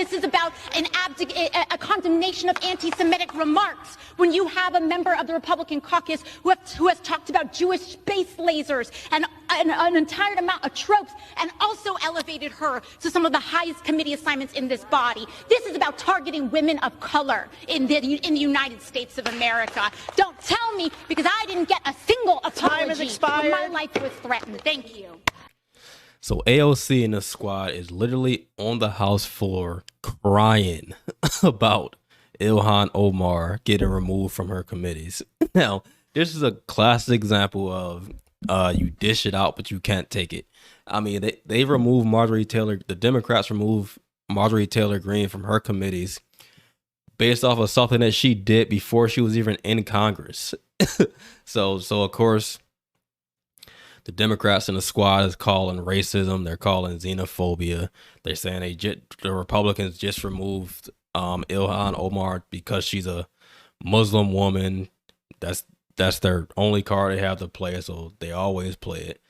This is about a condemnation of anti-Semitic remarks when you have a member of the Republican caucus who has talked about Jewish space lasers and an entire amount of tropes, and also elevated her to some of the highest committee assignments in this body. This is about targeting women of color in the United States of America. Don't tell me, because I didn't get a single apology when my life was threatened. Thank you. So AOC and the squad is literally on the House floor crying about Ilhan Omar getting removed from her committees. Now, this is a classic example of you dish it out, but you can't take it. I mean, they removed Marjorie Taylor. The Democrats removed Marjorie Taylor Greene from her committees based off of something that she did before she was even in Congress. So of course, the Democrats in the squad is calling racism. They're calling xenophobia. They're saying the Republicans just removed Ilhan Omar because she's a Muslim woman. That's their only card they have to play, so they always play it.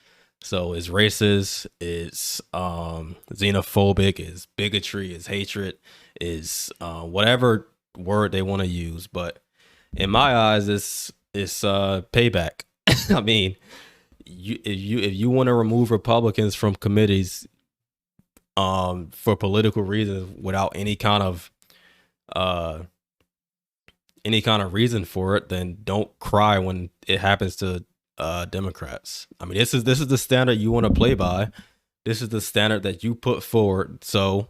So it's racist, it's xenophobic, it's bigotry, it's hatred, is whatever word they want to use. But in my eyes, it's payback. I mean, if you want to remove Republicans from committees for political reasons without any kind of reason for it, then don't cry when it happens to Democrats. I mean, this is the standard you want to play by. This is the standard that you put forward. So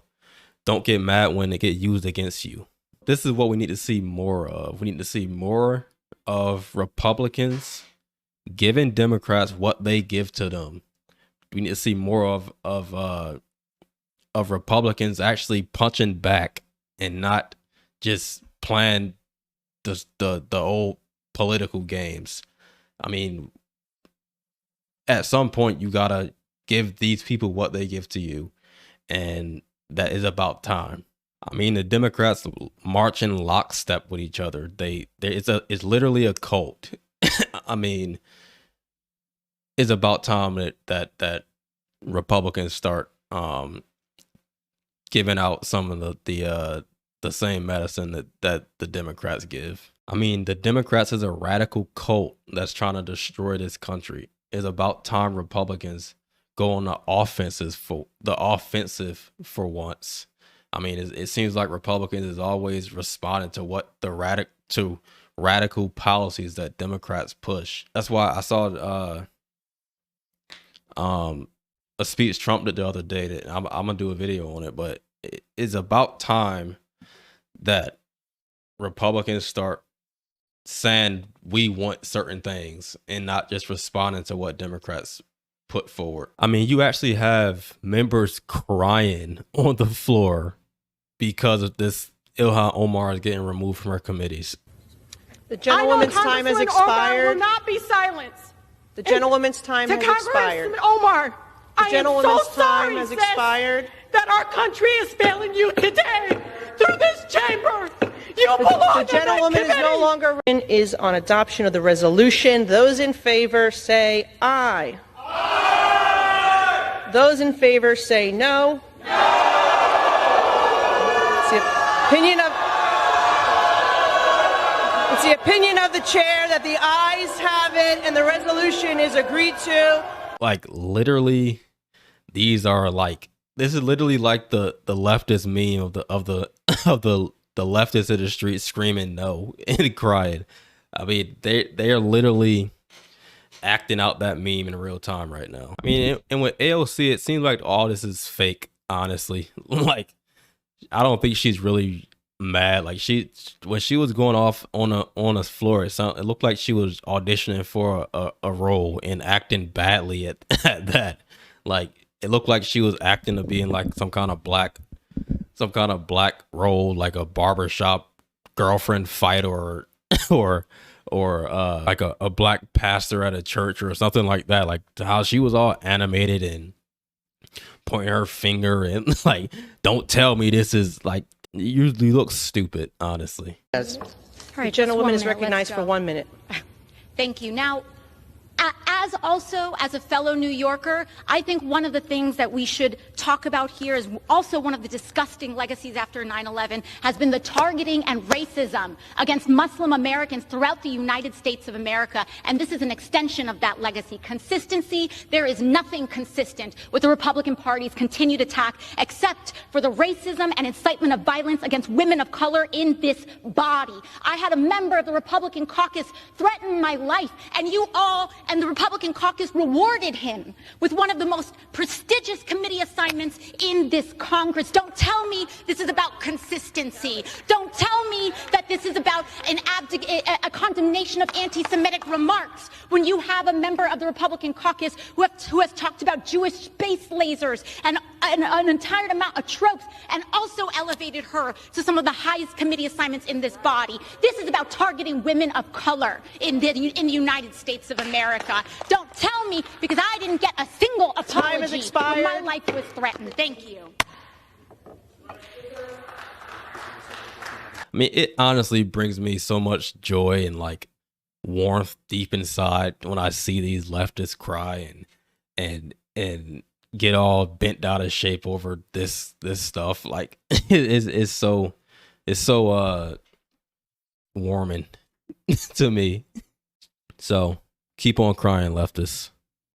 don't get mad when it get used against you. This is what we need to see more of. We need to see more of Republicans giving Democrats what they give to them. We need to see more of Republicans actually punching back and not just playing the old political games. I mean, at some point you gotta give these people what they give to you, and that is about time. I mean, the Democrats march in lockstep with each other. It's literally a cult. I mean, it's about time that Republicans start giving out some of the same medicine that the Democrats give. I mean, the Democrats is a radical cult that's trying to destroy this country. It's about time Republicans go on the offensive for once. I mean, it seems like Republicans is always responding to what radical policies that Democrats push. That's why I saw a speech Trump did the other day that I'm gonna do a video on it, but it is about time that Republicans start saying we want certain things and not just responding to what Democrats put forward. I mean, you actually have members crying on the floor because of this Ilhan Omar is getting removed from her committees. The gentlewoman's time has expired. Omar will not be silenced. The gentlewoman's time has expired. Omar, the gentlewoman's time has expired. That our country is failing you today through this chamber. You belong. The gentlewoman is no longer is on adoption of the resolution. Those in favor say aye. Aye. Those in favor say no. No. It's the opinion of the chair that the ayes have it and the resolution is agreed to. Like, literally, this is literally like the leftist meme of the leftists in the street screaming no and crying. I mean, they are literally acting out that meme in real time right now. I mean, and with AOC, it seems like all this is fake, honestly. Like, I don't think she's really mad. Like, when she was going off on a floor, it looked like she was auditioning for a role and acting badly at that. Like, it looked like she was acting to be in like some kind of black role, like a barbershop girlfriend fight or like a black pastor at a church or something like that. Like, how she was all animated and pointing her finger and like, don't tell me this is like, you look stupid, honestly. Yes. All right, the gentlewoman is recognized for 1 minute. Thank you. Now, As a fellow New Yorker, I think one of the things that we should talk about here is also one of the disgusting legacies after 9/11 has been the targeting and racism against Muslim Americans throughout the United States of America. And this is an extension of that legacy. Consistency, there is nothing consistent with the Republican Party's continued attack except for the racism and incitement of violence against women of color in this body. I had a member of the Republican caucus threaten my life, and you all and the Republican caucus rewarded him with one of the most prestigious committee assignments in this Congress. Don't tell me this is about consistency. Don't tell me that this is about a condemnation of anti-Semitic remarks when you have a member of the Republican caucus who has talked about Jewish space lasers and an entire amount of tropes and also elevated her to some of the highest committee assignments in this body. This is about targeting women of color in the United States of America. Don't tell me, because I didn't get a single apology when my life was threatened. Thank you. I mean, it honestly brings me so much joy and like warmth deep inside when I see these leftists cry and get all bent out of shape over this stuff. Like it's so warming to me. So keep on crying, leftists.